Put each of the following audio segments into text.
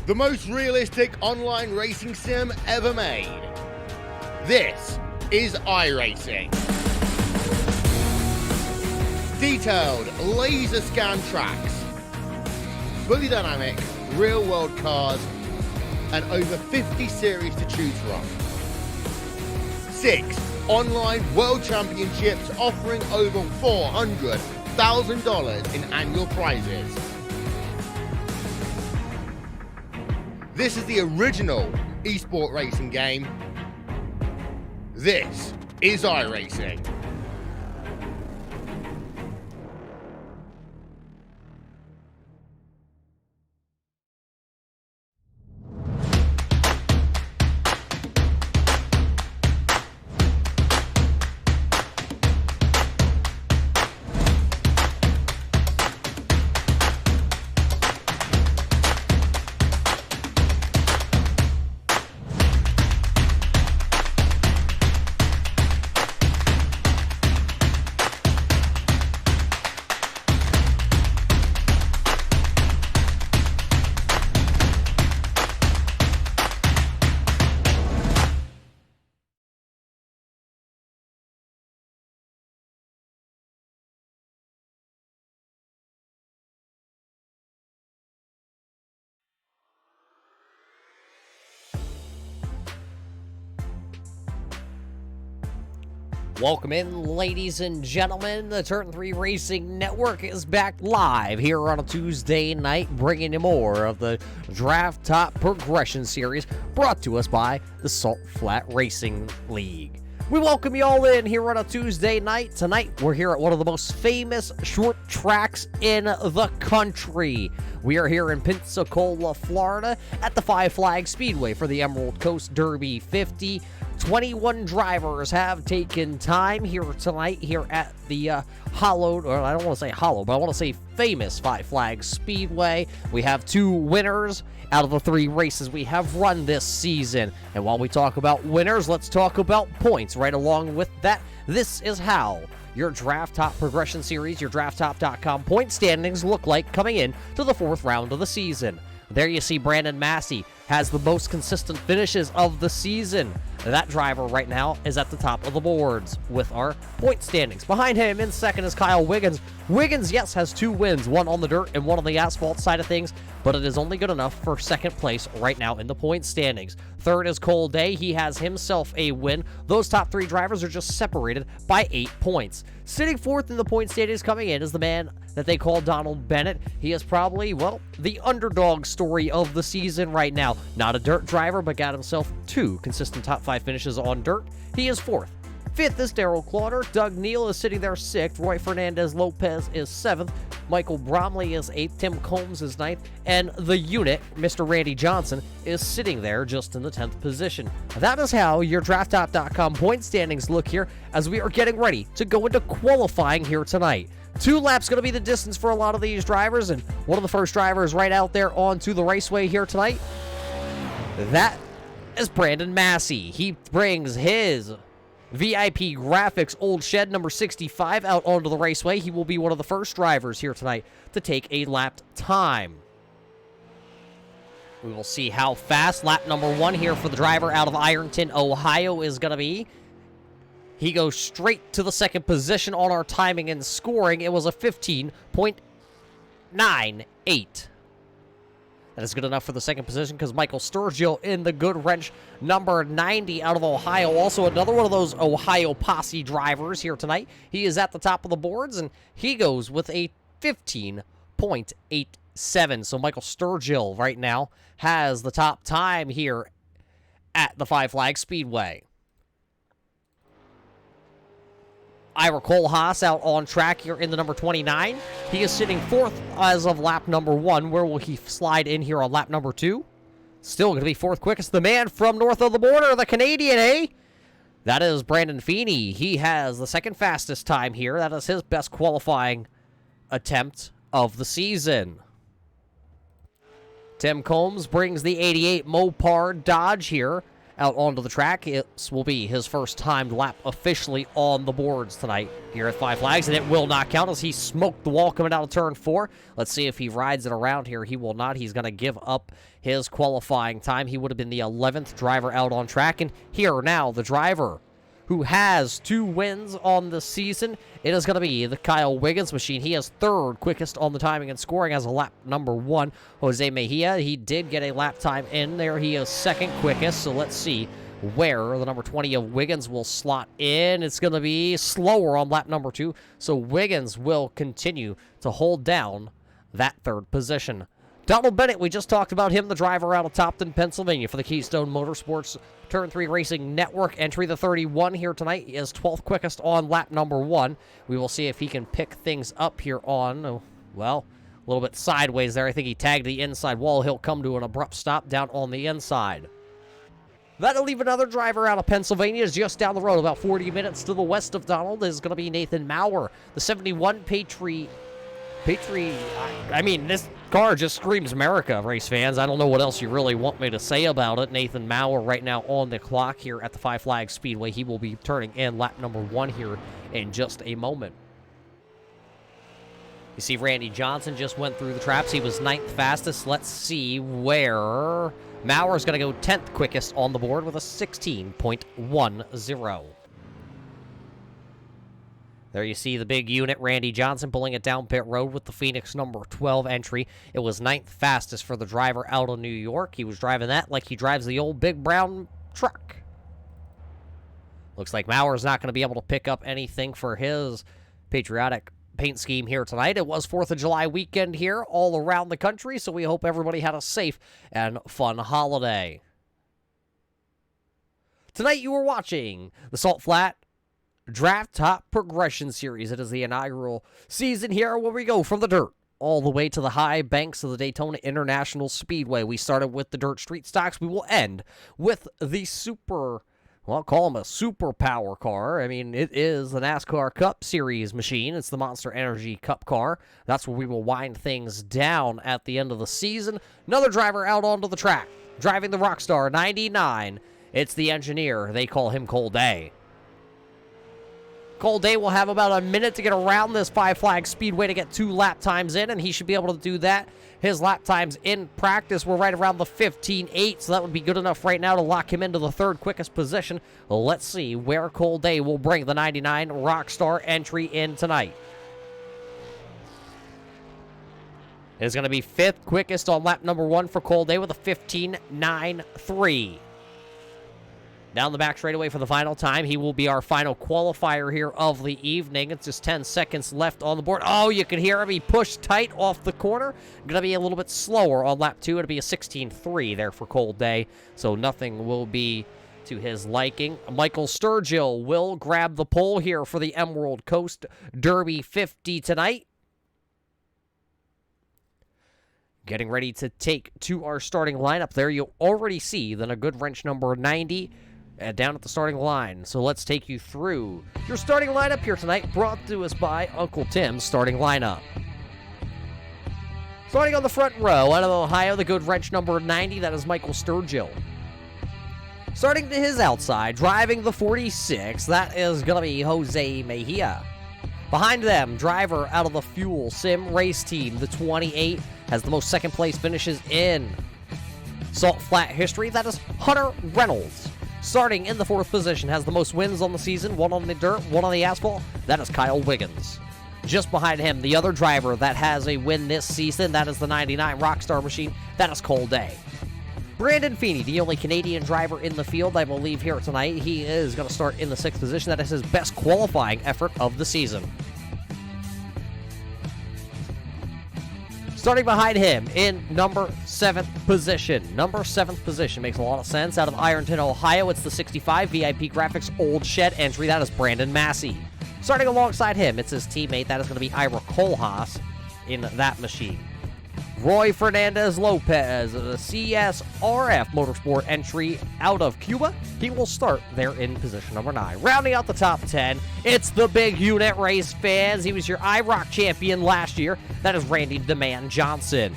the most realistic online racing sim ever made. This is iRacing. Detailed laser scan tracks, fully dynamic real world cars, and over 50 series to choose from. 6 online world championships offering over $400,000 in annual prizes. This is the original esport racing game. This is iRacing. Welcome in, ladies and gentlemen. The Turn 3 Racing Network is back live here on a Tuesday night, bringing you more of the Draft Top Progression Series brought to us by the Salt Flat Racing League. We welcome you all in here on a Tuesday night. Tonight, we're here at one of the most famous short tracks in the country. We are here in Pensacola, Florida, at the Five Flags Speedway for the Emerald Coast Derby 50. 21 drivers have taken time here tonight here at the hallowed, or I don't want to say hollow, but I want to say famous Five Flags Speedway. We have 2 winners out of the 3 races we have run this season. And while we talk about winners, let's talk about points right along with that. This is how your Draft Top Progression Series, your DraftTop.com point standings look like coming in to the 4th round of the season. There you see Brandon Massey has the most consistent finishes of the season. That driver right now is at the top of the boards with our point standings. Behind him in second is Kyle Wiggins. Wiggins, yes, has 2 wins, one on the dirt and one on the asphalt side of things, but it is only good enough for second place right now in the point standings. Third is Cole Day. He has himself a win. Those top 3 drivers are just separated by 8 points. Sitting 4th in the point standings coming in is the man that they call Donald Bennett. He is probably, well, the underdog story of the season right now. Not a dirt driver, but got himself 2 consistent top 5 finishes on dirt. He is 4th. 5th is Daryl Clauter. Doug Neal is sitting there 6th. Roy Fernandez Lopez is 7th. Michael Bromley is 8th. Tim Combs is 9th. And the unit, Mr. Randy Johnson, is sitting there just in the 10th position. That is how your DraftTop.com point standings look here as we are getting ready to go into qualifying here tonight. 2 laps going to be the distance for a lot of these drivers, and one of the first drivers right out there onto the raceway here tonight, that is Brandon Massey. He brings his VIP Graphics Old Shed number 65 out onto the raceway. He will be one of the first drivers here tonight to take a lap time. We will see how fast lap number 1 here for the driver out of Ironton, Ohio is going to be. He goes straight to the second position on our timing and scoring. It was a 15.98. That is good enough for the second position because Michael Sturgill in the good wrench number 90 out of Ohio. Also another one of those Ohio posse drivers here tonight. He is at the top of the boards, and he goes with a 15.87. So Michael Sturgill right now has the top time here at the Five Flags Speedway. Ira Kohlhaas out on track here in the number 29. He is sitting 4th as of lap number 1. Where will he slide in here on lap number 2? Still going to be 4th quickest. The man from north of the border, the Canadian, eh? That is Brandon Feeney. He has the second fastest time here. That is his best qualifying attempt of the season. Tim Combs brings the 88 Mopar Dodge here out onto the track. It will be his first timed lap officially on the boards tonight here at Five Flags, and it will not count as he smoked the wall coming out of turn 4. Let's see if he rides it around here. He will not. He's going to give up his qualifying time. He would have been the 11th driver out on track, and here now the driver who has 2 wins on the season. It is going to be the Kyle Wiggins machine. He is 3rd quickest on the timing and scoring as a lap number 1. Jose Mejia, he did get a lap time in there. He is 2nd quickest, so let's see where the number 20 of Wiggins will slot in. It's going to be slower on lap number 2, so Wiggins will continue to hold down that 3rd position. Donald Bennett, we just talked about him, the driver out of Topton, Pennsylvania for the Keystone Motorsports Turn 3 Racing Network. Entry the 31 here tonight. He is 12th quickest on lap number 1. We will see if he can pick things up here on, well, a little bit sideways there. I think he tagged the inside wall. He'll come to an abrupt stop down on the inside. That'll leave another driver out of Pennsylvania. Just down the road, about 40 minutes to the west of Donald, is going to be Nathan Maurer, the 71 Patriot. I mean, this car just screams America, race fans. I don't know what else you really want me to say about it. Nathan Maurer right now on the clock here at the Five Flags Speedway. He will be turning in lap number 1 here in just a moment. You see Randy Johnson just went through the traps. He was 9th fastest. Let's see where Maurer's going to go 10th quickest on the board with a 16.10. There you see the big unit, Randy Johnson, pulling it down pit road with the Phoenix number 12 entry. It was 9th fastest for the driver out of New York. He was driving that like he drives the old big brown truck. Looks like Maurer's not going to be able to pick up anything for his patriotic paint scheme here tonight. It was 4th of July weekend here all around the country, so we hope everybody had a safe and fun holiday. Tonight you are watching the Salt Flat Draft Top Progression Series. It is the inaugural season here where we go from the dirt all the way to the high banks of the Daytona International Speedway. We started with the dirt street stocks. We will end with the super, well, I'll call them a super power car. I mean, it is the NASCAR Cup Series machine. It's the Monster Energy Cup car. That's where we will wind things down at the end of the season. Another driver out onto the track, driving the Rockstar 99. It's the engineer. They call him Cole Day. Cole Day will have about a minute to get around this Five Flags Speedway to get 2 lap times in, and he should be able to do that. His lap times in practice were right around the 15.8, so that would be good enough right now to lock him into the 3rd quickest position. Let's see where Cole Day will bring the 99 Rockstar entry in tonight. It is going to be 5th quickest on lap number 1 for Cole Day with a 15.93. Down the back straightaway for the final time. He will be our final qualifier here of the evening. It's just 10 seconds left on the board. Oh, you can hear him. He pushed tight off the corner. Going to be a little bit slower on lap 2. It'll be a 16.3 there for Cole Day, so nothing will be to his liking. Michael Sturgill will grab the pole here for the Emerald Coast Derby 50 tonight. Getting ready to take to our starting lineup there. You'll already see then a good wrench number 90 down at the starting line. So let's take you through your starting lineup here tonight, brought to us by Uncle Tim's starting lineup. Starting on the front row, out of Ohio, the good wrench number 90, that is Michael Sturgill. Starting to his outside, driving the 46, that is going to be Jose Mejia. Behind them, driver out of the Fuel Sim Race Team, the 28, has the most second place finishes in Salt Flat history, that is Hunter Reynolds. Starting in the 4th position, has the most wins on the season, 1 on the dirt, 1 on the asphalt, that is Kyle Wiggins. Just behind him, the other driver that has a win this season, that is the 99 Rockstar machine, that is Cole Day. Brandon Feeney, the only Canadian driver in the field, I believe, here tonight. He is going to start in the 6th position. That is his best qualifying effort of the season. Starting behind him in number 7th position. Number 7th position makes a lot of sense. Out of Ironton, Ohio, it's the 65 VIP Graphics Old Shed entry. That is Brandon Massey. Starting alongside him, it's his teammate. That is going to be Ira Kohlhaas in that machine. Roy Fernandez Lopez, the CSRF Motorsport entry out of Cuba. He will start there in position number 9. Rounding out the top 10, it's the big unit, race fans. He was your IROC champion last year. That is Randy "The Man" Johnson.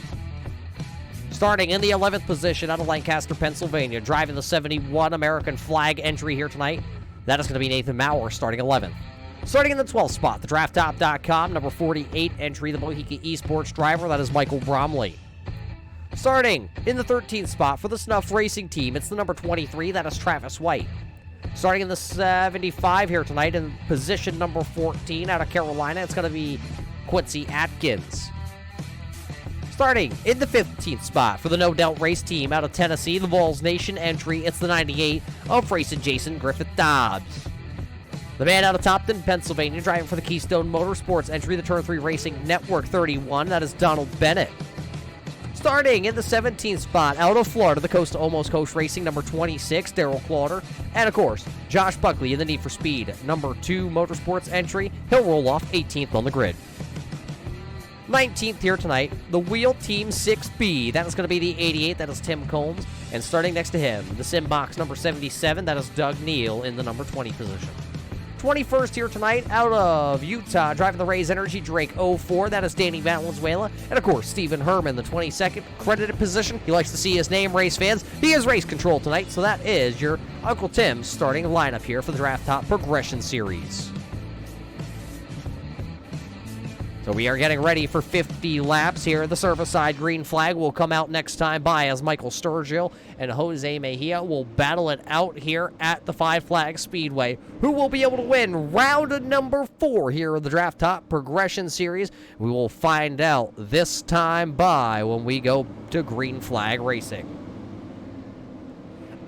Starting in the 11th position out of Lancaster, Pennsylvania, driving the 71 American flag entry here tonight. That is going to be Nathan Maurer, starting 11th. Starting in the 12th spot, the drafttop.com, number 48 entry, the Mohican Esports driver, that is Michael Bromley. Starting in the 13th spot for the Snuff Racing Team, it's the number 23, that is Travis White. Starting in the 75 here tonight, in position number 14 out of Carolina, it's going to be Quincy Atkins. Starting in the 15th spot for the No Doubt Race Team out of Tennessee, the Vols Nation entry, it's the 98 of Racing Jason Griffith Dobbs. The man out of Topton, Pennsylvania, driving for the Keystone Motorsports entry, the Turn 3 Racing Network 31, that is Donald Bennett. Starting in the 17th spot out of Florida, the Coast to Almost Coast Racing, number 26, Darrell Clauter. And of course, Josh Buckley in the Need for Speed, number 2 Motorsports entry. He'll roll off 18th on the grid. 19th here tonight, the Wheel Team 6B. That is going to be the 88, that is Tim Combs. And starting next to him, the Sim Box number 77, that is Doug Neal in the number 20 position. 21st here tonight out of Utah, driving the Rays Energy, Drake 04, that is Danny Valenzuela. And of course, Stephen Herman, the 22nd credited position. He likes to see his name, race fans. He is race control tonight, so that is your Uncle Tim's starting lineup here for the Draft Top Progression Series. So we are getting ready for 50 laps here. The service side green flag will come out next time by as Michael Sturgill and Jose Mejia will battle it out here at the Five Flag Speedway. Who will be able to win round number 4 here in the Draft Top Progression Series? We will find out this time by when we go to green flag racing.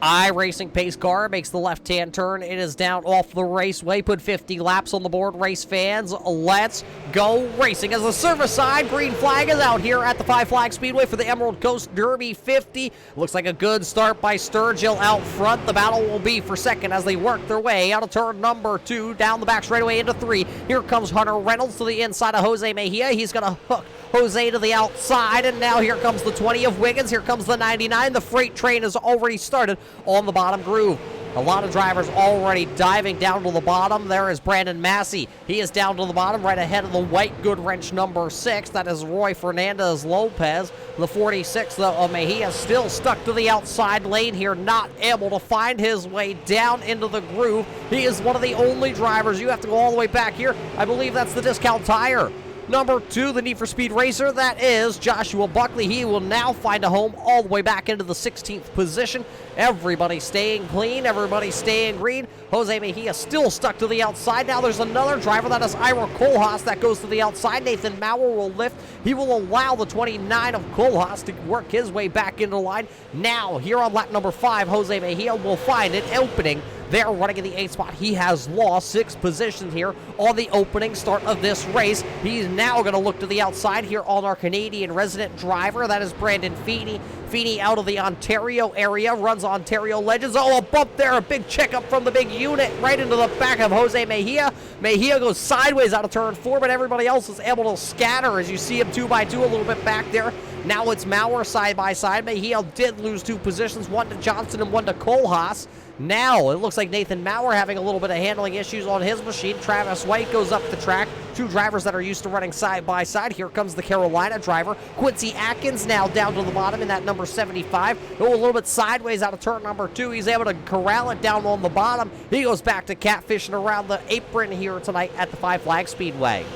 iRacing pace car makes the left-hand turn. It is down off the raceway. Put 50 laps on the board, race fans. Let's go racing as the service side green flag is out here at the Five Flag Speedway for the Emerald Coast Derby 50. Looks like a good start by Sturgill out front. The battle will be for second as they work their way out of turn number 2, down the back straightaway into 3. Here comes Hunter Reynolds to the inside of Jose Mejia. He's going to hook Jose to the outside, and now here comes the 20 of Wiggins. Here comes the 99. The freight train has already started on the bottom groove. A lot of drivers already diving down to the bottom. There is Brandon Massey. He is down to the bottom right ahead of the white good wrench number 6. That is Roy Fernandez Lopez. The 46 of Mejia still stuck to the outside lane here, not able to find his way down into the groove. He is one of the only drivers. You have to go all the way back here. I believe that's the Discount Tire. Number 2, the Need for Speed Racer, that is Joshua Buckley. He will now find a home all the way back into the 16th position. Everybody staying clean, everybody staying green. Jose Mejia still stuck to the outside. Now there's another driver, that is Ira Kohlhaas, that goes to the outside. Nathan Maurer will lift. He will allow the 29 of Kohlhaas to work his way back into line. Now, here on lap number 5, Jose Mejia will find an opening. They're running in the 8th spot. He has lost 6 positions here on the opening start of this race. He's now going to look to the outside here on our Canadian resident driver. That is Brandon Feeney. Feeney out of the Ontario area, runs Ontario Legends. Oh, a bump there, a big checkup from the big unit right into the back of Jose Mejia. Mejia goes sideways out of turn 4, but everybody else is able to scatter as you see him 2x2 a little bit back there. Now it's Maurer side by side. Mejia did lose 2 positions, one to Johnson and one to Kohlhaas. Now, it looks like Nathan Maurer having a little bit of handling issues on his machine. Travis White goes up the track. 2 drivers that are used to running side by side. Here comes the Carolina driver. Quincy Atkins now down to the bottom in that number 75. Go a little bit sideways out of turn number 2. He's able to corral it down on the bottom. He goes back to catfishing around the apron here tonight at the Five Flag Speedway.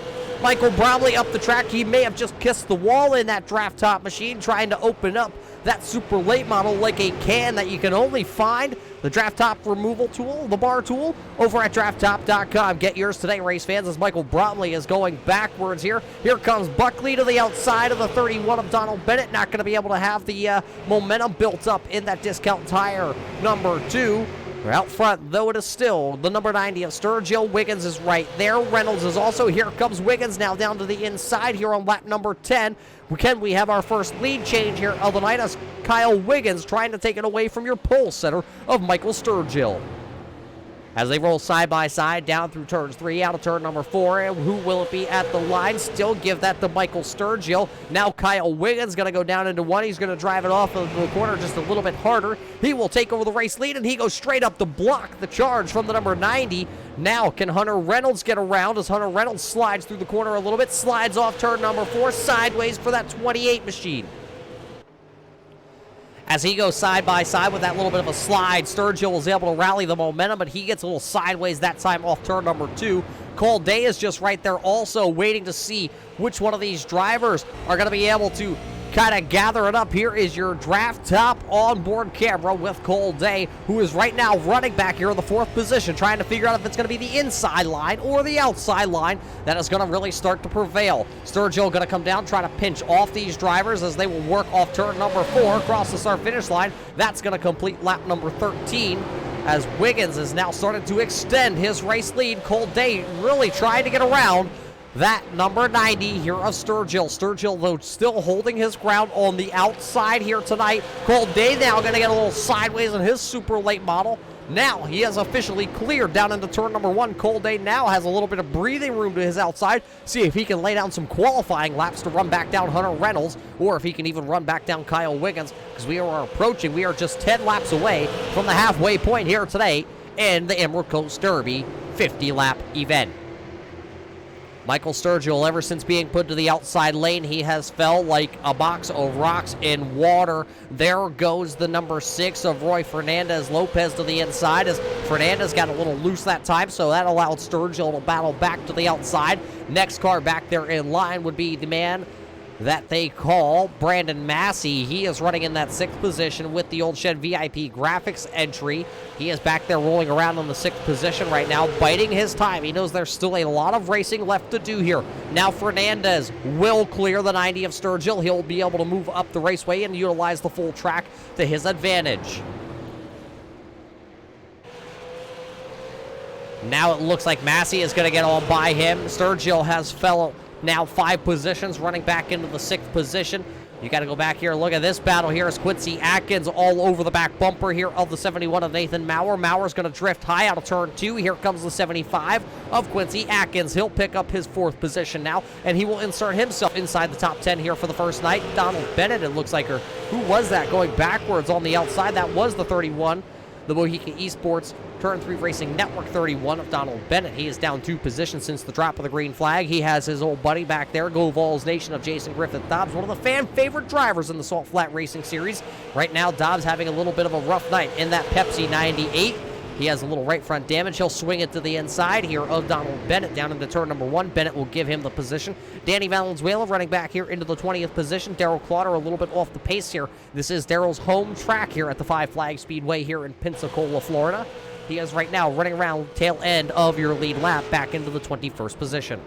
Michael Bromley up the track. He may have just kissed the wall in that draft top machine trying to open up that super late model like a can that you can only find the draft top removal tool, the bar tool, over at drafttop.com. Get yours today, race fans, as Michael Bromley is going backwards here. Here comes Buckley to the outside of the 31 of Donald Bennett. Not going to be able to have the momentum built up in that Discount Tire number 2. Out front, though, it is still the number 90 of Sturgill. Wiggins is right there. Reynolds is also. Here comes Wiggins now down to the inside here on lap number 10. We have our first lead change here of the night as Kyle Wiggins trying to take it away from your pole setter of Michael Sturgill. As they roll side by side down through turns 3, out of turn number 4. And who will it be at the line? Still give that to Michael Sturgill. Now Kyle Wiggins going to go down into 1. He's going to drive it off of the corner just a little bit harder. He will take over the race lead, and he goes straight up to block the charge from the number 90. Now can Hunter Reynolds get around as Hunter Reynolds slides through the corner a little bit, slides off turn number 4, sideways for that 28 machine. As he goes side by side with that little bit of a slide, Sturgill was able to rally the momentum, but he gets a little sideways that time off turn number 2. Cole Day is just right there also waiting to see which one of these drivers are going to be able to kind of gather it up. Here is your draft top onboard camera with Cole Day, who is right now running back here in the 4th position, trying to figure out if it's going to be the inside line or the outside line that is going to really start to prevail. Sturgill going to come down, try to pinch off these drivers as they will work off turn number 4 across the start finish line. That's going to complete lap number 13. As Wiggins is now starting to extend his race lead. Cole Day really trying to get around that number 90 here of Sturgill. Sturgill, though, still holding his ground on the outside here tonight. Cole Day now going to get a little sideways in his super late model. Now he has officially cleared down into turn number 1. Cole Day now has a little bit of breathing room to his outside. See if he can lay down some qualifying laps to run back down Hunter Reynolds, or if he can even run back down Kyle Wiggins, because we are just 10 laps away from the halfway point here today in the Emerald Coast Derby 50-lap event. Michael Sturgill, ever since being put to the outside lane, he has felt like a box of rocks in water. There goes the number 6 of Roy Fernandez Lopez to the inside, as Fernandez got a little loose that time, so that allowed Sturgill to battle back to the outside. Next car back there in line would be the man that they call Brandon Massey. He is running in that 6th position with the Old Shed VIP graphics entry. He is back there rolling around in the 6th position right now, biding his time. He knows there's still a lot of racing left to do here. Now Fernandez will clear the 90 of Sturgill. He'll be able to move up the raceway and utilize the full track to his advantage. Now it looks like Massey is going to get on by him. Sturgill has fell now 5 positions, running back into the 6th position. You got to go back here and look at this battle here as Quincy Atkins all over the back bumper here of the 71 of Nathan Maurer. Maurer's going to drift high out of turn 2. Here comes the 75 of Quincy Atkins. He'll pick up his 4th position now, and he will insert himself inside the top 10 here for the first night. Donald Bennett, it looks like, or who was that going backwards on the outside? That was the 31. The Mohican Esports Turn 3 Racing Network 31 of Donald Bennett. He is down 2 positions since the drop of the green flag. He has his old buddy back there, Go Vols Nation of Jason Griffith Dobbs, one of the fan-favorite drivers in the Salt Flat Racing Series. Right now, Dobbs having a little bit of a rough night in that Pepsi 98. He has a little right front damage. He'll swing it to the inside here of Donald Bennett down into turn number 1. Bennett will give him the position. Danny Valenzuela running back here into the 20th position. Darrell Clotter a little bit off the pace here. This is Darrell's home track here at the Five Flag Speedway here in Pensacola, Florida. He is right now running around tail end of your lead lap back into the 21st position.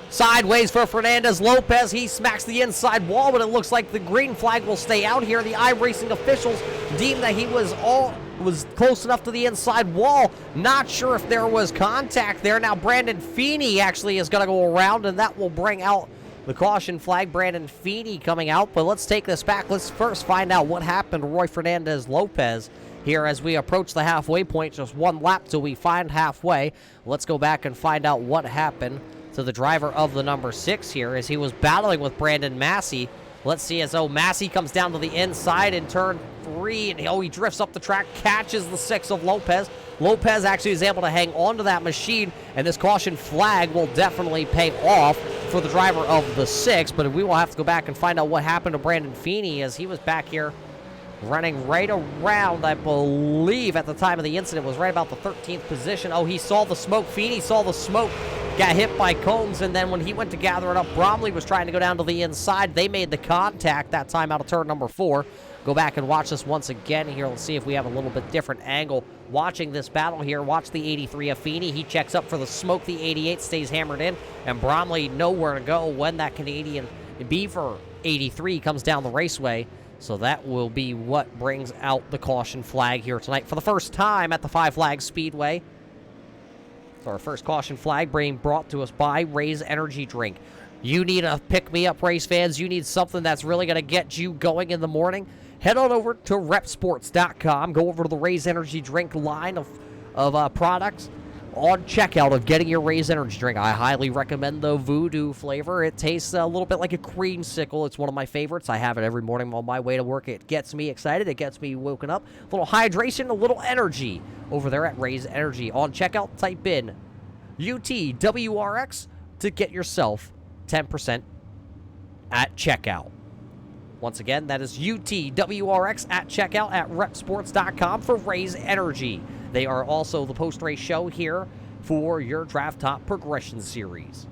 Sideways for Fernandez Lopez. He smacks the inside wall, but it looks like the green flag will stay out here. The iRacing officials deemed that he was close enough to the inside wall. Not sure if there was contact there. Now Brandon Feeney actually is going to go around, and that will bring out the caution flag. Brandon Feeney coming out, but let's take this back. Let's first find out what happened to Roy Fernandez Lopez here as we approach the halfway point. Just 1 lap till we find halfway. Let's go back and find out what happened to the driver of the number 6 here as he was battling with Brandon Massey. Let's see, as Massey comes down to the inside in turn 3, and he drifts up the track, catches the 6 of Lopez. Lopez actually is able to hang on to that machine, and this caution flag will definitely pay off for the driver of the 6, but we will have to go back and find out what happened to Brandon Feeney as he was back here running right around, I believe, at the time of the incident, was right about the 13th position. Oh, he saw the smoke. Feeney saw the smoke, got hit by Combs, and then when he went to gather it up, Bromley was trying to go down to the inside. They made the contact that time out of turn number 4. Go back and watch this once again here. Let's see if we have a little bit different angle watching this battle here. Watch the 83 of Feeney. He checks up for the smoke. The 88 stays hammered in, and Bromley nowhere to go when that Canadian Beaver 83 comes down the raceway. So that will be what brings out the caution flag here tonight for the first time at the Five Flags Speedway. So our first caution flag being brought to us by Raise Energy Drink. You need a pick-me-up, race fans. You need something that's really going to get you going in the morning. Head on over to repsports.com. Go over to the Raise Energy Drink line of products on checkout of getting your Raise Energy Drink. I highly recommend the Voodoo flavor. It tastes a little bit like a creamsicle. It's one of my favorites. I have it every morning on my way to work. It gets me excited. It gets me woken up. A little hydration, a little energy over there at Raise Energy. On checkout, type in UTWRX to get yourself 10% at checkout. Once again, that is UTWRX at checkout at repsports.com for Raise Energy. They are also the post-race show here for your Draft Top Progression Series.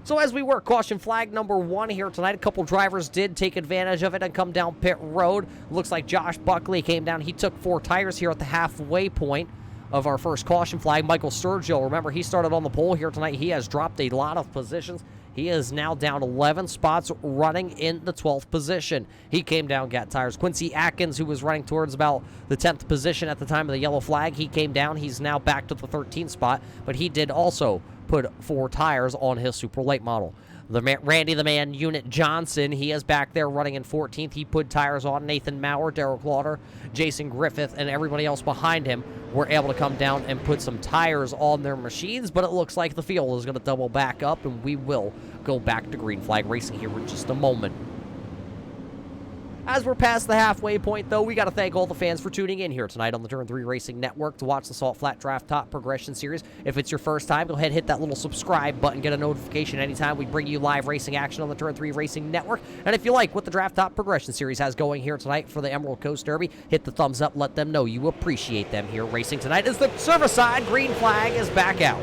So as we work caution flag number 1 here tonight, a couple drivers did take advantage of it and come down pit road. Looks like Josh Buckley came down. He took 4 tires here at the halfway point of our first caution flag. Michael Sturgill, remember, he started on the pole here tonight. He has dropped a lot of positions. He is now down 11 spots, running in the 12th position. He came down, got tires. Quincy Atkins, who was running towards about the 10th position at the time of the yellow flag, he came down. He's now back to the 13th spot, but he did also put 4 tires on his super late model. Randy the Man Unit Johnson, he is back there running in 14th. He put tires on. Nathan Maurer, Derek Lauder, Jason Griffith, and everybody else behind him were able to come down and put some tires on their machines, but it looks like the field is going to double back up, and we will go back to green flag racing here in just a moment. As we're past the halfway point, though, we got to thank all the fans for tuning in here tonight on the Turn 3 Racing Network to watch the Salt Flat Draft Top Progression Series. If it's your first time, go ahead and hit that little subscribe button, get a notification anytime we bring you live racing action on the Turn 3 Racing Network. And if you like what the Draft Top Progression Series has going here tonight for the Emerald Coast Derby, hit the thumbs up, let them know you appreciate them here racing tonight as the service side green flag is back out.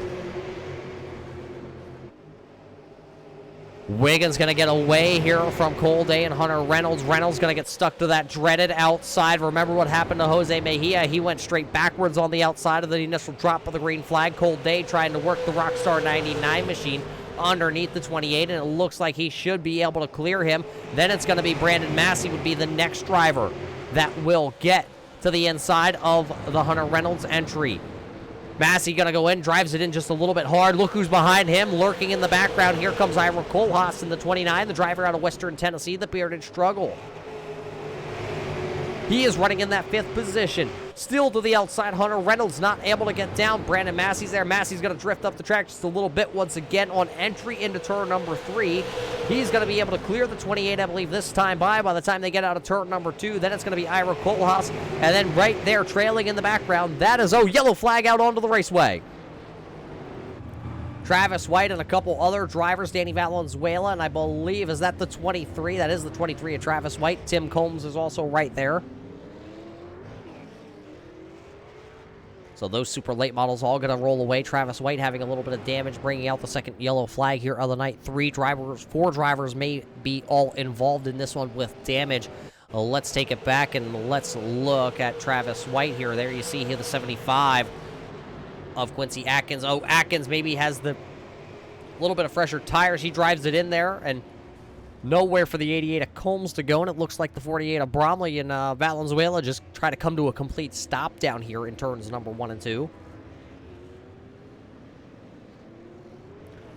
Wiggins going to get away here from Cole Day and Hunter Reynolds. Reynolds going to get stuck to that dreaded outside. Remember what happened to Jose Mejia? He went straight backwards on the outside of the initial drop of the green flag. Cole Day trying to work the Rockstar 99 machine underneath the 28, and it looks like he should be able to clear him. Then it's going to be Brandon Massey would be the next driver that will get to the inside of the Hunter Reynolds entry. Massey going to go in, drives it in just a little bit hard. Look who's behind him, lurking in the background. Here comes Ira Kohlhaas in the 29, the driver out of Western Tennessee, the bearded struggle. He is running in that 5th position. Still to the outside, Hunter Reynolds not able to get down. Brandon Massey's there. Massey's going to drift up the track just a little bit once again on entry into turn number 3. He's going to be able to clear the 28, I believe, this time by the time they get out of turn number 2. Then it's going to be Ira Kohlhaas. And then right there, trailing in the background, that is, yellow flag out onto the raceway. Travis White and a couple other drivers, Danny Valenzuela, and I believe, is that the 23? That is the 23 of Travis White. Tim Combs is also right there. So those super late models all going to roll away. Travis White having a little bit of damage, bringing out the second yellow flag here of the night. 4 drivers may be all involved in this one with damage. Let's take it back and let's look at Travis White here. There you see here the 75 of Quincy Atkins. Atkins maybe has the little bit of fresher tires. He drives it in there, and nowhere for the 88 of Combs to go, and it looks like the 48 of Bromley and Valenzuela just try to come to a complete stop down here in turns number 1 and 2.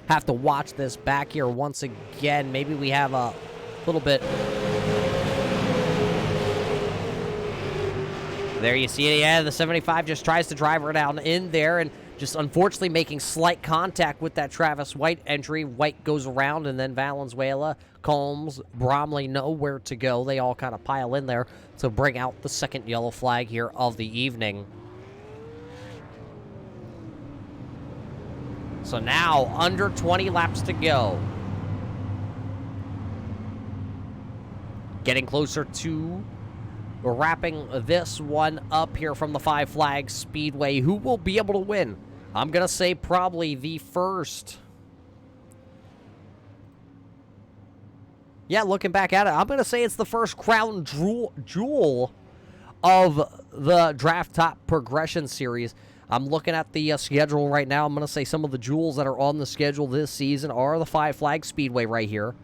Have to watch this back here once again. Maybe we have a little bit. There you see it. Yeah, the 75 just tries to drive her down in there, and just unfortunately making slight contact with that Travis White entry. White goes around, and then Valenzuela, Combs, Bromley nowhere to go. They all kind of pile in there to bring out the second yellow flag here of the evening. So now, under 20 laps to go. Getting closer to wrapping this one up here from the Five Flags Speedway. Who will be able to win? I'm going to say probably the first. Yeah, looking back at it, I'm going to say it's the first crown jewel of the Draft Top Progression Series. I'm looking at the schedule right now. I'm going to say some of the jewels that are on the schedule this season are the Five Flags Speedway right here.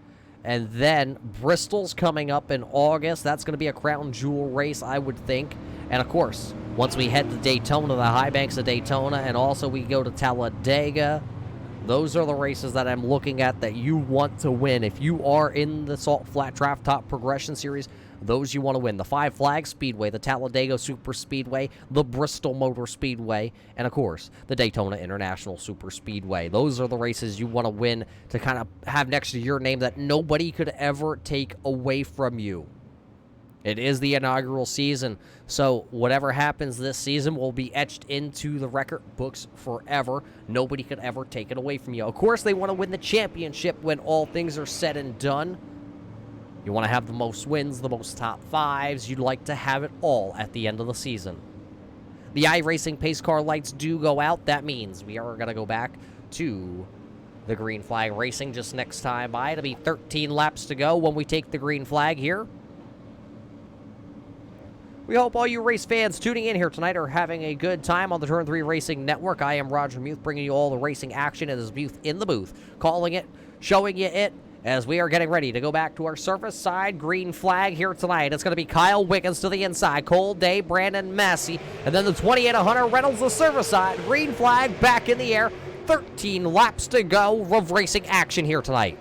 And then Bristol's coming up in August. That's going to be a crown jewel race, I would think. And, of course, once we head to Daytona, the high banks of Daytona, and also we go to Talladega, those are the races that I'm looking at that you want to win. If you are in the Salt Flat Draft Top Progression Series, those you want to win. The Five Flags Speedway, the Talladega Super Speedway, the Bristol Motor Speedway, and, of course, the Daytona International Super Speedway. Those are the races you want to win to kind of have next to your name that nobody could ever take away from you. It is the inaugural season, so whatever happens this season will be etched into the record books forever. Nobody could ever take it away from you. Of course, they want to win the championship when all things are said and done. You want to have the most wins, the most top fives. You'd like to have it all at the end of the season. The iRacing pace car lights do go out. That means we are going to go back to the green flag racing just next time by. It'll be 13 laps to go when we take the green flag here. We hope all you race fans tuning in here tonight are having a good time on the Turn 3 Racing Network. I am Roger Muth, bringing you all the racing action. It is Muth in the booth, calling it, showing you it, as we are getting ready to go back to our surface side green flag here tonight. It's going to be Kyle Wiggins to the inside, Cole Day, Brandon Massey, and then the 28 of Hunter Reynolds, the surface side. Green flag back in the air. 13 laps to go of racing action here tonight.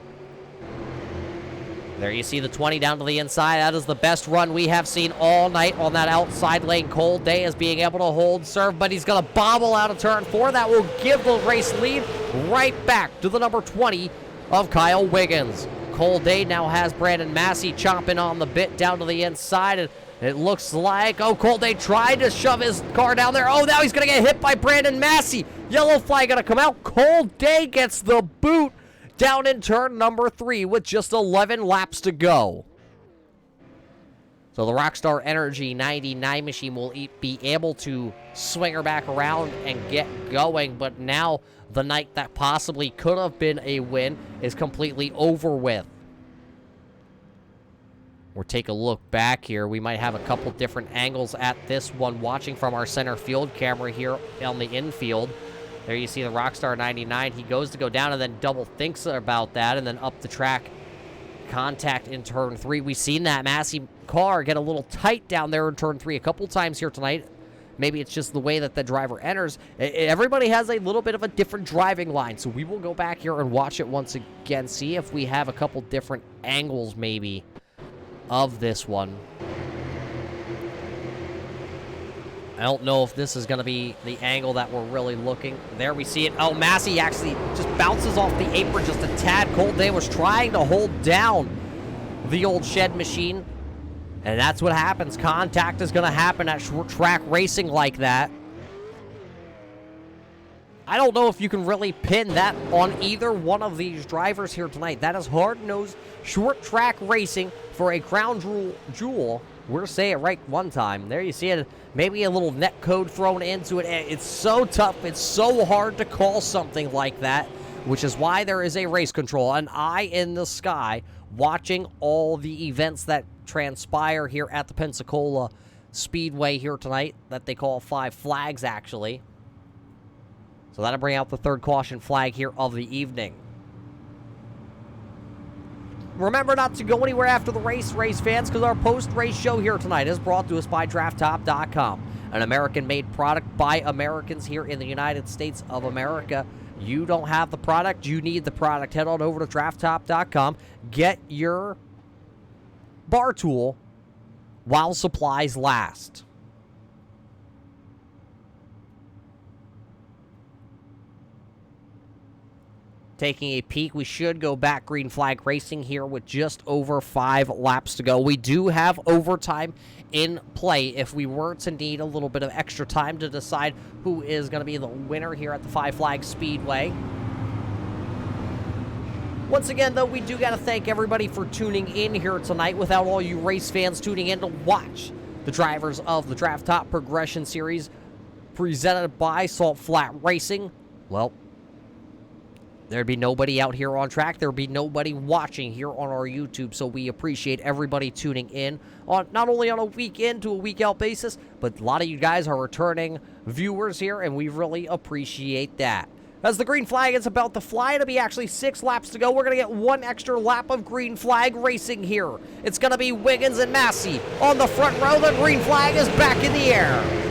There you see the 20 down to the inside. That is the best run we have seen all night on that outside lane. Cole Day is being able to hold serve, but he's going to bobble out of turn 4. That will give the race lead right back to the number 20 of Kyle Wiggins. Cole Day now has Brandon Massey chomping on the bit down to the inside, and it looks like, Cole Day tried to shove his car down there. Now he's going to get hit by Brandon Massey. Yellow flag going to come out. Cole Day gets the boot down in turn number 3 with just 11 laps to go. So the Rockstar Energy 99 machine will be able to swing her back around and get going, but now the night that possibly could have been a win is completely over with. We'll take a look back here. We might have a couple different angles at this one, watching from our center field camera here on the infield. There you see the Rockstar 99. He goes to go down and then double thinks about that, and then up the track. Contact in turn 3. We've seen that Massey car get a little tight down there in turn 3 a couple times here tonight. Maybe it's just the way that the driver enters. Everybody has a little bit of a different driving line, so we will go back here and watch it once again, see if we have a couple different angles maybe of this one. I don't know if this is going to be the angle that we're really looking. There we see it. Massey actually just bounces off the apron just a tad. Cole Day was trying to hold down the old shed machine, and that's what happens. Contact is going to happen at short track racing like that. I don't know if you can really pin that on either one of these drivers here tonight. That is hard-nosed short track racing for a crown jewel. We're saying it right one time. There you see it. Maybe a little net code thrown into it. It's so tough. It's so hard to call something like that, which is why there is a race control, an eye in the sky, watching all the events that transpire here at the Pensacola Speedway here tonight, that they call 5 flags, actually. So that'll bring out the third caution flag here of the evening. Remember not to go anywhere after the race fans, because our post-race show here tonight is brought to us by DraftTop.com, an American-made product by Americans here in the United States of America. You don't have the product, you need the product. Head on over to DraftTop.com. Get your bar tool while supplies last. Taking a peek, we should go back green flag racing here with just over 5 laps to go. We do have overtime in play if we were to need a little bit of extra time to decide who is going to be the winner here at the 5 Flag Speedway. Once again, though, we do got to thank everybody for tuning in here tonight. Without all you race fans tuning in to watch the drivers of the Draft Top Progression Series presented by Salt Flat Racing, well, there'd be nobody out here on track. There'd be nobody watching here on our YouTube, so we appreciate everybody tuning in on not only on a week in to a week out basis, but a lot of you guys are returning viewers here, and we really appreciate that. As the green flag is about to fly, it'll be actually 6 laps to go. We're going to get 1 extra lap of green flag racing here. It's going to be Wiggins and Massey on the front row. The green flag is back in the air.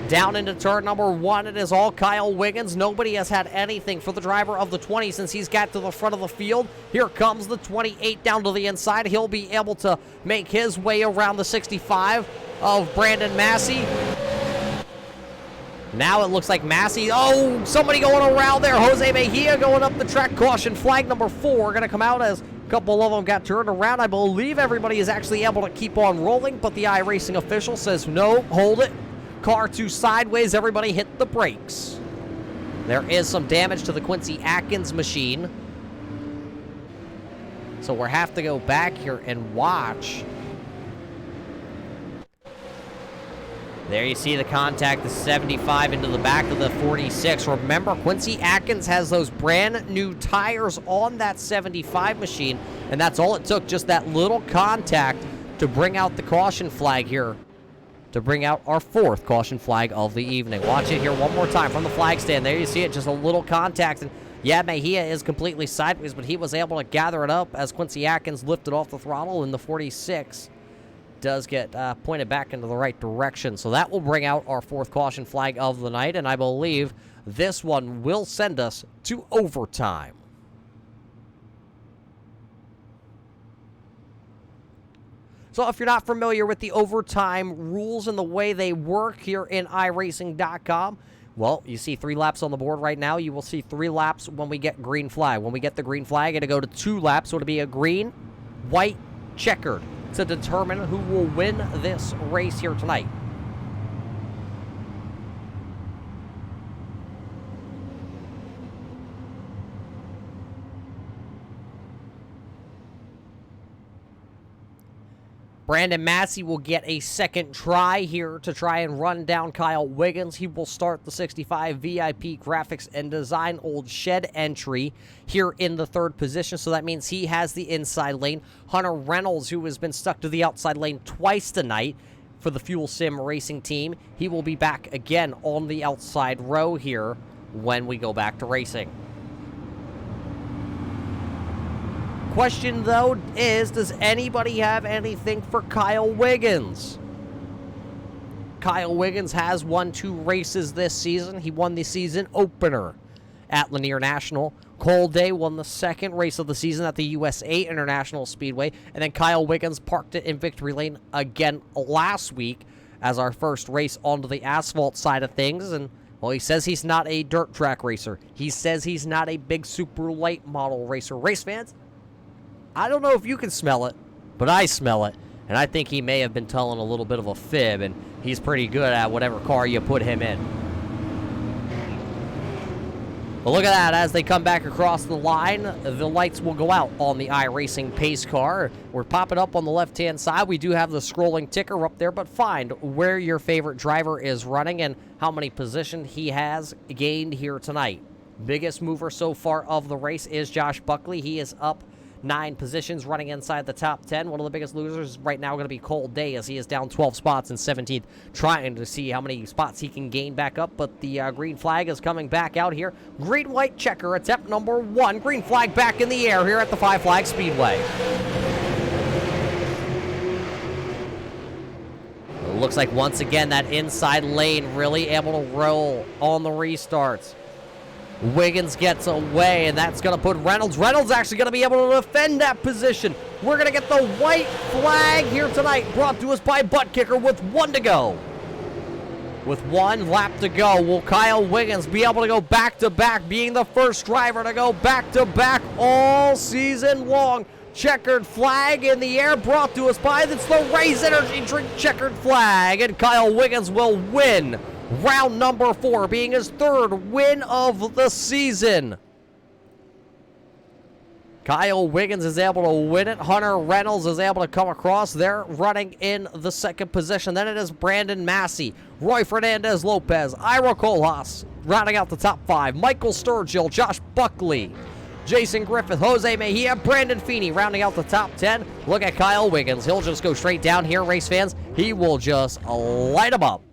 Down into turn number 1, it is all Kyle Wiggins. Nobody has had anything for the driver of the 20 since he's got to the front of the field. Here comes the 28 down to the inside. He'll be able to make his way around the 65 of Brandon Massey. Now it looks like Massey, somebody going around there. Jose Mejia going up the track. Caution flag number 4 going to come out as a couple of them got turned around. I believe everybody is actually able to keep on rolling, but the iRacing official says, no, hold it. Car 2 sideways, everybody hit the brakes. There is some damage to the Quincy Atkins machine. So So we'll have to go back here and watch. There you see the contact, the 75 into the back of the 46. Remember, Quincy Atkins has those brand new tires on that 75 machine, and that's all it took, just that little contact to bring out the caution flag here, to bring out our 4th caution flag of the evening. Watch it here one more time from the flag stand. There you see it, just a little contact, and yeah, Mejia is completely sideways, but he was able to gather it up as Quincy Atkins lifted off the throttle, and the 46 does get pointed back into the right direction. So that will bring out our 4th caution flag of the night, and I believe this one will send us to overtime. So if you're not familiar with the overtime rules and the way they work here in iRacing.com, well, you see 3 laps on the board right now. You will see 3 laps when we get green flag. When we get the green flag, it'll go to 2 laps, so it'll be a green, white, checkered, to determine who will win this race here tonight. Brandon Massey will get a second try here to try and run down Kyle Wiggins. He will start the 65 VIP Graphics and Design Old Shed entry here in the 3rd position, so that means he has the inside lane. Hunter Reynolds, who has been stuck to the outside lane twice tonight for the Fuel Sim Racing team, he will be back again on the outside row here when we go back to racing. Question, though, is, does anybody have anything for Kyle Wiggins? Kyle Wiggins has won 2 races this season. He won the season opener at Lanier National. Cole Day won the 2nd race of the season at the USA International Speedway. And then Kyle Wiggins parked it in victory lane again last week as our first race onto the asphalt side of things. And, well, he says he's not a dirt track racer. He says he's not a big super light model racer. Race fans, I don't know if you can smell it, but I smell it, and I think he may have been telling a little bit of a fib, and he's pretty good at whatever car you put him in. But look at that, as they come back across the line, the lights will go out on the iRacing pace car. We're popping up on the left-hand side. We do have the scrolling ticker up there, but find where your favorite driver is running and how many positions he has gained here tonight. Biggest mover so far of the race is Josh Buckley. He is up 9 positions, running inside the top 10. One of the biggest losers right now going to be Cole Day, as he is down 12 spots in 17th, trying to see how many spots he can gain back up. But the green flag is coming back out here. Green, white, checker, attempt number 1. Green flag back in the air here at the Five Flag Speedway. It looks like once again that inside lane really able to roll on the restarts. Wiggins gets away, and that's going to put Reynolds. Reynolds actually going to be able to defend that position. We're going to get the white flag here tonight, brought to us by Butt Kicker with 1 to go. With 1 lap to go, will Kyle Wiggins be able to go back-to-back, being the first driver to go back-to-back all season long? Checkered flag in the air, brought to us by, that's the Raise Energy Drink checkered flag, and Kyle Wiggins will win round number 4, being his 3rd win of the season. Kyle Wiggins is able to win it. Hunter Reynolds is able to come across. They're running in the 2nd position. Then it is Brandon Massey, Roy Fernandez Lopez, Ira Colas rounding out the top 5. Michael Sturgill, Josh Buckley, Jason Griffith, Jose Mejia, Brandon Feeney rounding out the top 10. Look at Kyle Wiggins. He'll just go straight down here, race fans. He will just light him up.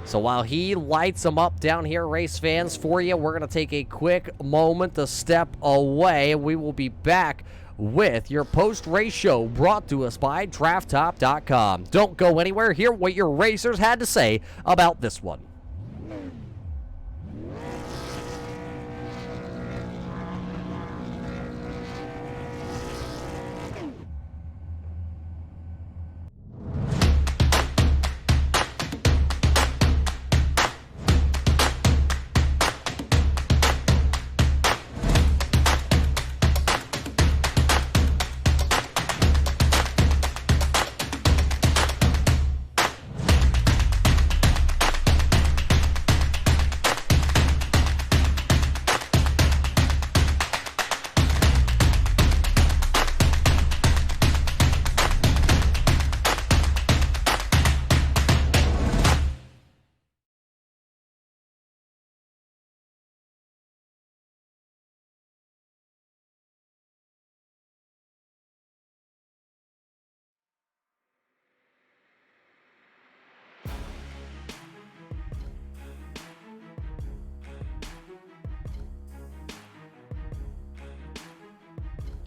So while he lights them up down here, race fans, for you, we're going to take a quick moment to step away. We will be back with your post-race show brought to us by DraftTop.com. Don't go anywhere. Hear what your racers had to say about this one.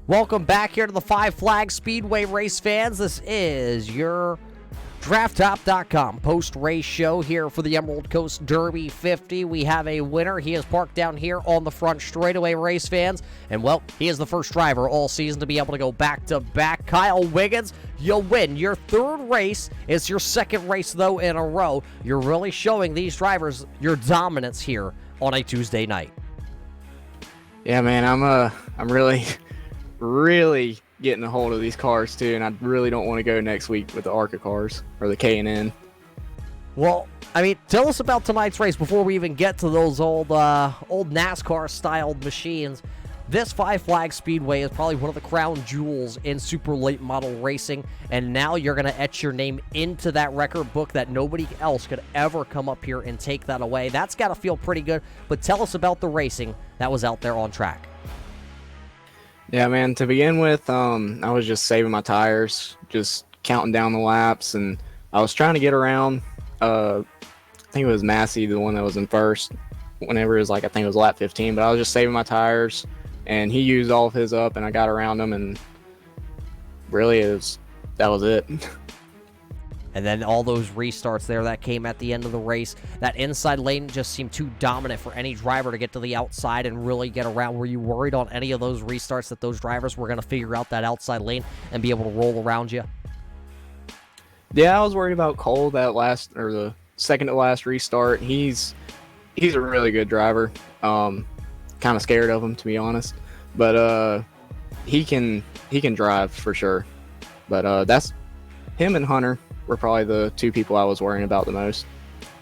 Welcome back here to the Five Flag Speedway race fans. This is your DraftTop.com post-race show here for the Emerald Coast Derby 50. We have a winner. He is parked down here on the front straightaway, race fans. And, well, he is the first driver all season to be able to go back-to-back. Kyle Wiggins, you'll win your third race. It's your second race, though, in a row. You're really showing these drivers your dominance here on a Tuesday night. Yeah, man, I'm really getting a hold of these cars too, and I really don't want to go next week with the ARCA cars or the K&N. Well, I mean, tell us about tonight's race before we even get to those old NASCAR-styled machines. This Five Flag Speedway is probably one of the crown jewels in super late model racing, and now you're going to etch your name into that record book that nobody else could ever come up here and take that away. That's got to feel pretty good, but tell us about the racing that was out there on track. Yeah, man, to begin with, I was just saving my tires, just counting down the laps, and I was trying to get around, I think it was Massey, the one that was in first, whenever it was I think it was lap 15, but I was just saving my tires, and he used all of his up, and I got around him, and really, that was it. And then all those restarts there that came at the end of the race. That inside lane just seemed too dominant for any driver to get to the outside and really get around. Were you worried on any of those restarts that those drivers were going to figure out that outside lane and be able to roll around you? Yeah, I was worried about Cole the second to last restart. He's a really good driver. Kind of scared of him, to be honest, but he can drive for sure. But that's him and Hunter were probably the two people I was worrying about the most.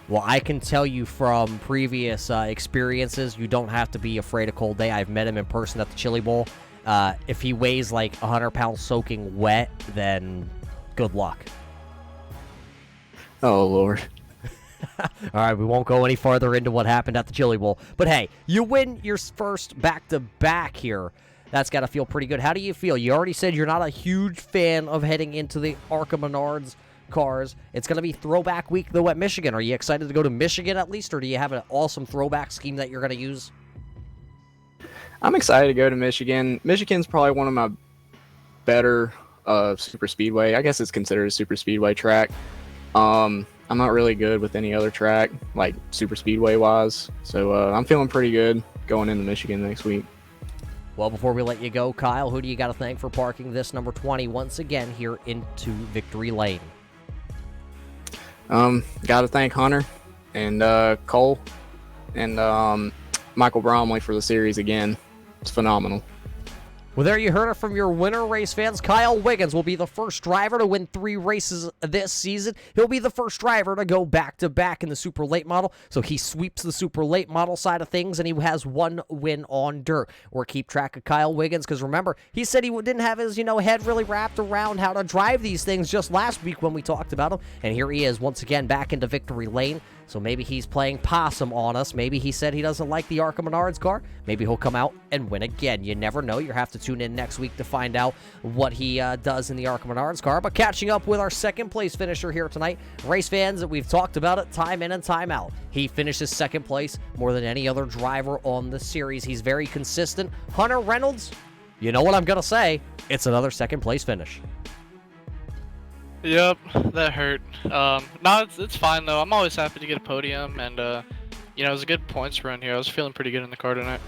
Well, I can tell you from previous experiences, you don't have to be afraid of Cold Day. I've met him in person at the Chili Bowl. If he weighs like 100 pounds soaking wet, then good luck. Oh, Lord. All right, we won't go any farther into what happened at the Chili Bowl. But hey, you win your first back-to-back here. That's got to feel pretty good. How do you feel? You already said you're not a huge fan of heading into the ARCA Menards cars. It's going to be throwback week, though, at Michigan. Are you excited to go to Michigan at least, or do you have an awesome throwback scheme that you're going to use? I'm excited to go to Michigan. Michigan's probably one of my better super speedway. I guess it's considered a super speedway track. I'm not really good with any other track, like super speedway wise. So I'm feeling pretty good going into Michigan next week. Well, before we let you go, Kyle, who do you got to thank for parking this number 20 once again here into Victory Lane? Got to thank Hunter and Cole and Michael Bromley for the series again. It's phenomenal. Well, there you heard it from your winner, race fans. Kyle Wiggins will be the first driver to win 3 races this season. He'll be the first driver to go back-to-back in the super late model, so he sweeps the super late model side of things, and he has 1 win on dirt. We'll keep track of Kyle Wiggins, because remember, he said he didn't have his head really wrapped around how to drive these things just last week when we talked about him, and here he is once again back into victory lane. So maybe he's playing possum on us. Maybe he said he doesn't like the ARCA Menards car. Maybe he'll come out and win again. You never know. You'll have to tune in next week to find out what he does in the ARCA Menards car. But catching up with our second place finisher here tonight, race fans, we've talked about it time in and time out. He finishes second place more than any other driver on the series. He's very consistent. Hunter Reynolds, you know what I'm going to say. It's another second place finish. Yep, that hurt. No, it's fine though. I'm always happy to get a podium, and it was a good points run here. I was feeling pretty good in the car tonight.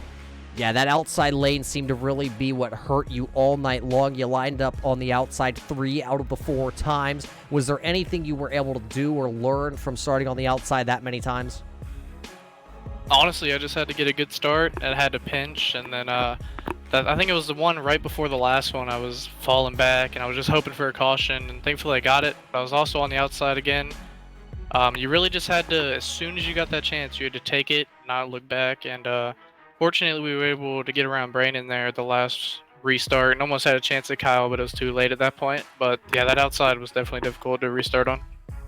Yeah, that outside lane seemed to really be what hurt you all night long. You lined up on the outside 3 out of the 4 times. Was there anything you were able to do or learn from starting on the outside that many times? Honestly, I just had to get a good start, and I had to pinch, and then I think it was the one right before the last one. I was falling back, and I was just hoping for a caution, and thankfully I got it. But I was also on the outside again. You really just had to, as soon as you got that chance, you had to take it, not look back, and fortunately we were able to get around Brandon there at the last restart, and almost had a chance at Kyle, but it was too late at that point. But yeah, that outside was definitely difficult to restart on.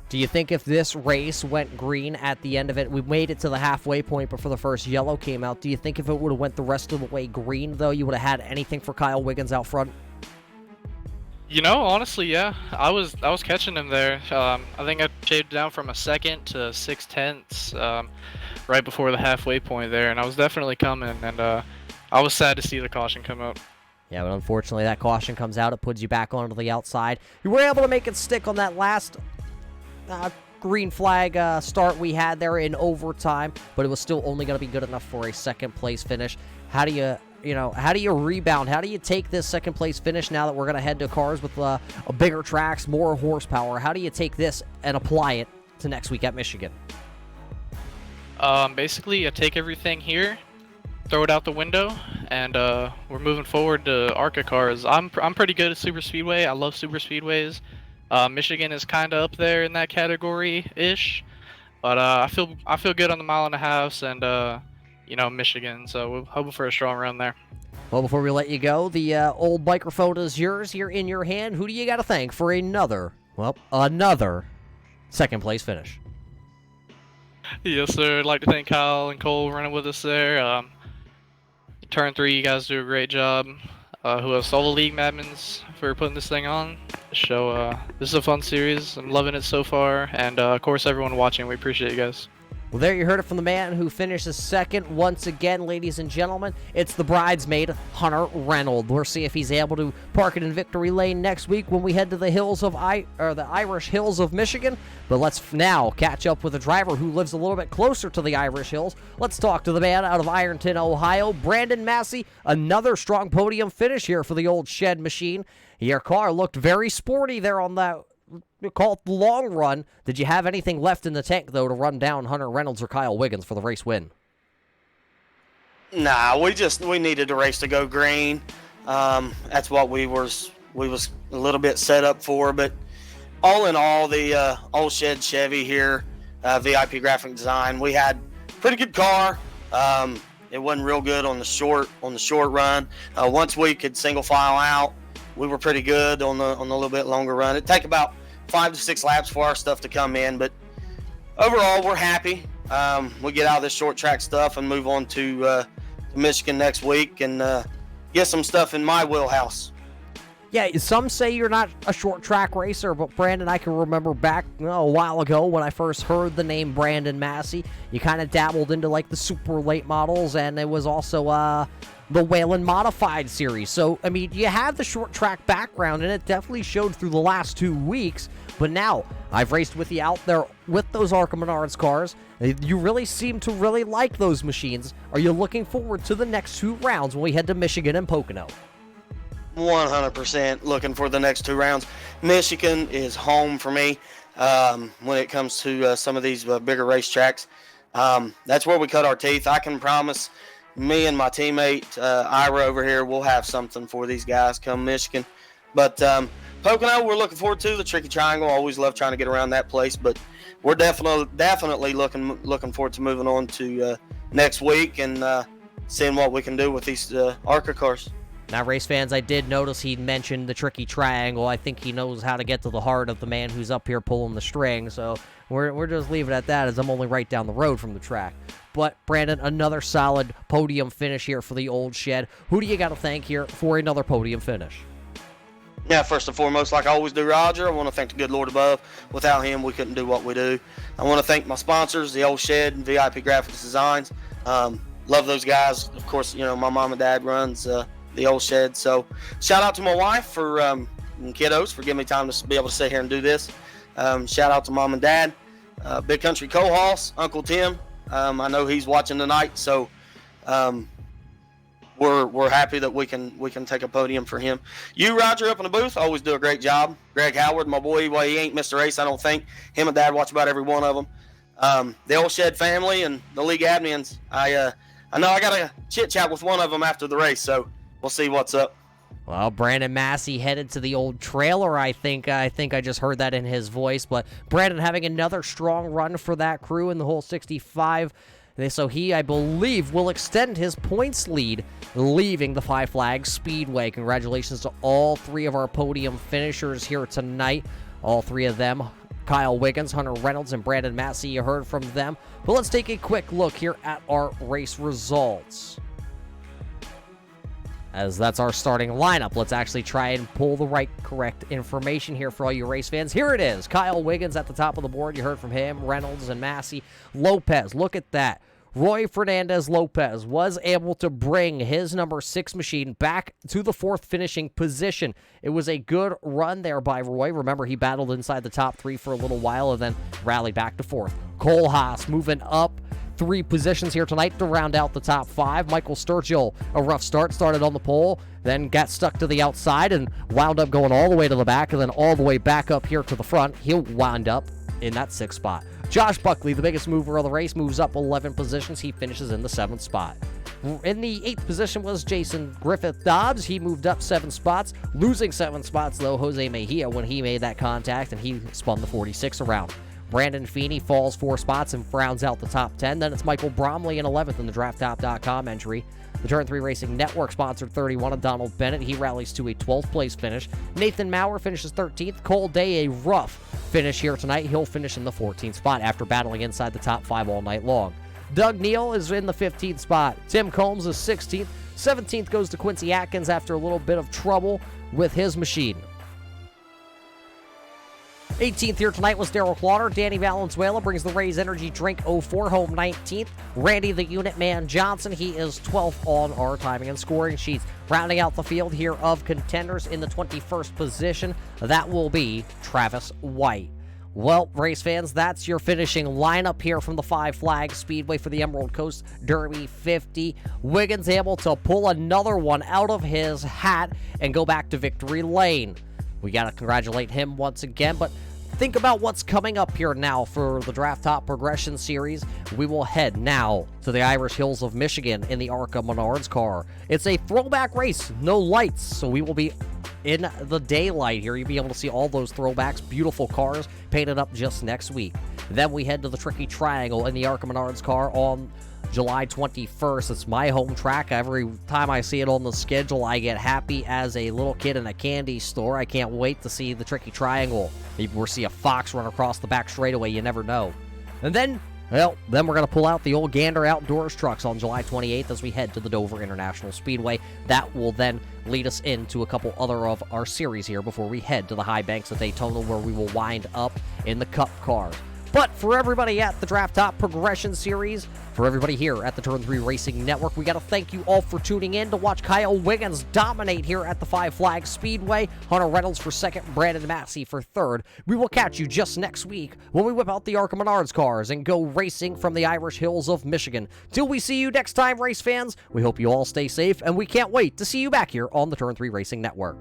Do you think if this race went green at the end of it, we made it to the halfway point before the first yellow came out, do you think if it would have went the rest of the way green, though, you would have had anything for Kyle Wiggins out front? Honestly, yeah. I was catching him there. I think I shaved down from a second to 6/10 right before the halfway point there, and I was definitely coming, and I was sad to see the caution come up. Yeah, but unfortunately that caution comes out. It puts you back onto the outside. You were able to make it stick on that last green flag start we had there in overtime, but it was still only going to be good enough for a second place finish. How do you rebound? How do you take this second place finish now that we're going to head to cars with bigger tracks, more horsepower? How do you take this and apply it to next week at Michigan? Basically, I take everything here, throw it out the window, and we're moving forward to ARCA cars. I'm pretty good at super speedway. I love super speedways. Michigan is kind of up there in that category-ish, but I feel good on the mile and a half, and Michigan. So we're hoping for a strong run there. Well, before we let you go, the old microphone is yours here in your hand. Who do you got to thank for another second place finish? Yes, sir. I'd like to thank Kyle and Cole running with us there. Turn 3, you guys do a great job. Who else? All the league admins for putting this thing on. So this is a fun series. I'm loving it so far. And of course, everyone watching, we appreciate you guys. Well, there you heard it from the man who finishes second once again, ladies and gentlemen. It's the bridesmaid, Hunter Reynolds. We'll see if he's able to park it in victory lane next week when we head to the hills of the Irish Hills of Michigan. But let's now catch up with a driver who lives a little bit closer to the Irish Hills. Let's talk to the man out of Ironton, Ohio, Brandon Massey. Another strong podium finish here for the old shed machine. Your car looked very sporty there on that. You call it the long run. Did you have anything left in the tank, though, to run down Hunter Reynolds or Kyle Wiggins for the race win? Nah, we needed the race to go green. That's what we was a little bit set up for. But all in all, the old shed Chevy here, VIP Graphic Design, we had pretty good car. It wasn't real good on the short run. Once we could single file out, we were pretty good on the little bit longer run. It'd take about 5 to 6 laps for our stuff to come in, but overall we're happy. We get out of this short track stuff and move on to Michigan next week and get some stuff in my wheelhouse. Yeah, some say you're not a short track racer, but Brandon, I can remember back a while ago when I first heard the name Brandon Massey, you kind of dabbled into like the super late models, and it was also the Whalen Modified series. So, I mean, you have the short track background, and it definitely showed through the last 2 weeks. But now, I've raced with you out there with those Arca Menards cars. You really seem to really like those machines. Are you looking forward to the next 2 rounds when we head to Michigan and Pocono? 100% looking for the next 2 rounds. Michigan is home for me when it comes to some of these bigger racetracks. That's where we cut our teeth. I can promise me and my teammate Ira over here will have something for these guys come Michigan. But Pocono, we're looking forward to the Tricky Triangle. Always love trying to get around that place, but we're definitely looking forward to moving on to next week and seeing what we can do with these ARCA cars. Now, race fans, I did notice he mentioned the Tricky Triangle. I think he knows how to get to the heart of the man who's up here pulling the string, so we're just leaving it at that, as I'm only right down the road from the track. But, Brandon, another solid podium finish here for the old shed. Who do you got to thank here for another podium finish? Yeah, first and foremost, like I always do, Roger, I want to thank the good Lord above. Without him, we couldn't do what we do. I want to thank my sponsors, the old shed and VIP Graphics Designs. Love those guys. Of course, my mom and dad runs the old shed. So shout out to my wife for and kiddos for giving me time to be able to sit here and do this. Shout out to mom and dad, Big Country Co-Hoss, Uncle Tim. I know he's watching tonight, so we're happy that we can take a podium for him. You, Roger, up in the booth, always do a great job. Greg Howard, my boy, well, he ain't missed a race, I don't think. Him and Dad watch about every one of them. The old shed family and the league admins. I know I got to chit chat with one of them after the race, so we'll see what's up. Well, Brandon Massey headed to the old trailer, I think I just heard that in his voice. But Brandon having another strong run for that crew in the whole 65. So he, I believe, will extend his points lead, leaving the Five Flags Speedway. Congratulations to all 3 of our podium finishers here tonight. All 3 of them, Kyle Wiggins, Hunter Reynolds, and Brandon Massey. You heard from them. But let's take a quick look here at our race results, as that's our starting lineup. Let's actually try and pull the correct information here for all you race fans. Here it is. Kyle Wiggins at the top of the board. You heard from him. Reynolds and Massey. Lopez, look at that. Roy Fernandez Lopez was able to bring his number 6 machine back to the 4th finishing position. It was a good run there by Roy. Remember, he battled inside the top 3 for a little while and then rallied back to 4th. Cole Haas moving up 3 positions here tonight to round out the top 5. Michael Sturgill, a rough start, started on the pole, then got stuck to the outside and wound up going all the way to the back and then all the way back up here to the front. He'll wind up in that 6th spot. Josh Buckley, the biggest mover of the race, moves up 11 positions. He finishes in the 7th spot. In the 8th position was Jason Griffith Dobbs. He moved up 7 spots, losing 7 spots, though, Jose Mejia when he made that contact, and he spun the 46 around. Brandon Feeney falls 4 spots and rounds out the top 10. Then it's Michael Bromley in 11th in the DraftTop.com entry. The Turn 3 Racing Network sponsored 31 of Donald Bennett. He rallies to a 12th place finish. Nathan Maurer finishes 13th. Cole Day, a rough finish here tonight. He'll finish in the 14th spot after battling inside the top 5 all night long. Doug Neal is in the 15th spot. Tim Combs is 16th. 17th goes to Quincy Atkins after a little bit of trouble with his machine. 18th here tonight was Daryl Clotter. Danny Valenzuela brings the Rays Energy Drink 04 home 19th. Randy the Unit Man Johnson, he is 12th on our timing and scoring sheets. Rounding out the field here of contenders in the 21st position, that will be Travis White. Well, race fans, that's your finishing lineup here from the Five Flags Speedway for the Emerald Coast Derby 50. Wiggins able to pull another one out of his hat and go back to victory lane. We got to congratulate him once again, but think about what's coming up here now for the Draft Top Progression Series. We will head now to the Irish Hills of Michigan in the ARCA Menards car. It's a throwback race, no lights, so we will be in the daylight here. You'll be able to see all those throwbacks, beautiful cars painted up just next week. Then we head to the Tricky Triangle in the ARCA Menards car on July 21st. It's my home track. Every time I see it on the schedule, I get happy as a little kid in a candy store. I can't wait to see the Tricky Triangle. Maybe we'll see a fox run across the back straightaway. You never know. And then we're going to pull out the old Gander Outdoors trucks on July 28th as we head to the Dover International Speedway. That will then lead us into a couple other of our series here before we head to the high banks of Daytona, where we will wind up in the Cup cars. But for everybody at the Draft Top Progression Series, for everybody here at the Turn 3 Racing Network, we got to thank you all for tuning in to watch Kyle Wiggins dominate here at the Five Flags Speedway. Hunter Reynolds for 2nd, Brandon Massey for 3rd. We will catch you just next week when we whip out the ARCA Menards cars and go racing from the Irish Hills of Michigan. Till we see you next time, race fans, we hope you all stay safe, and we can't wait to see you back here on the Turn 3 Racing Network.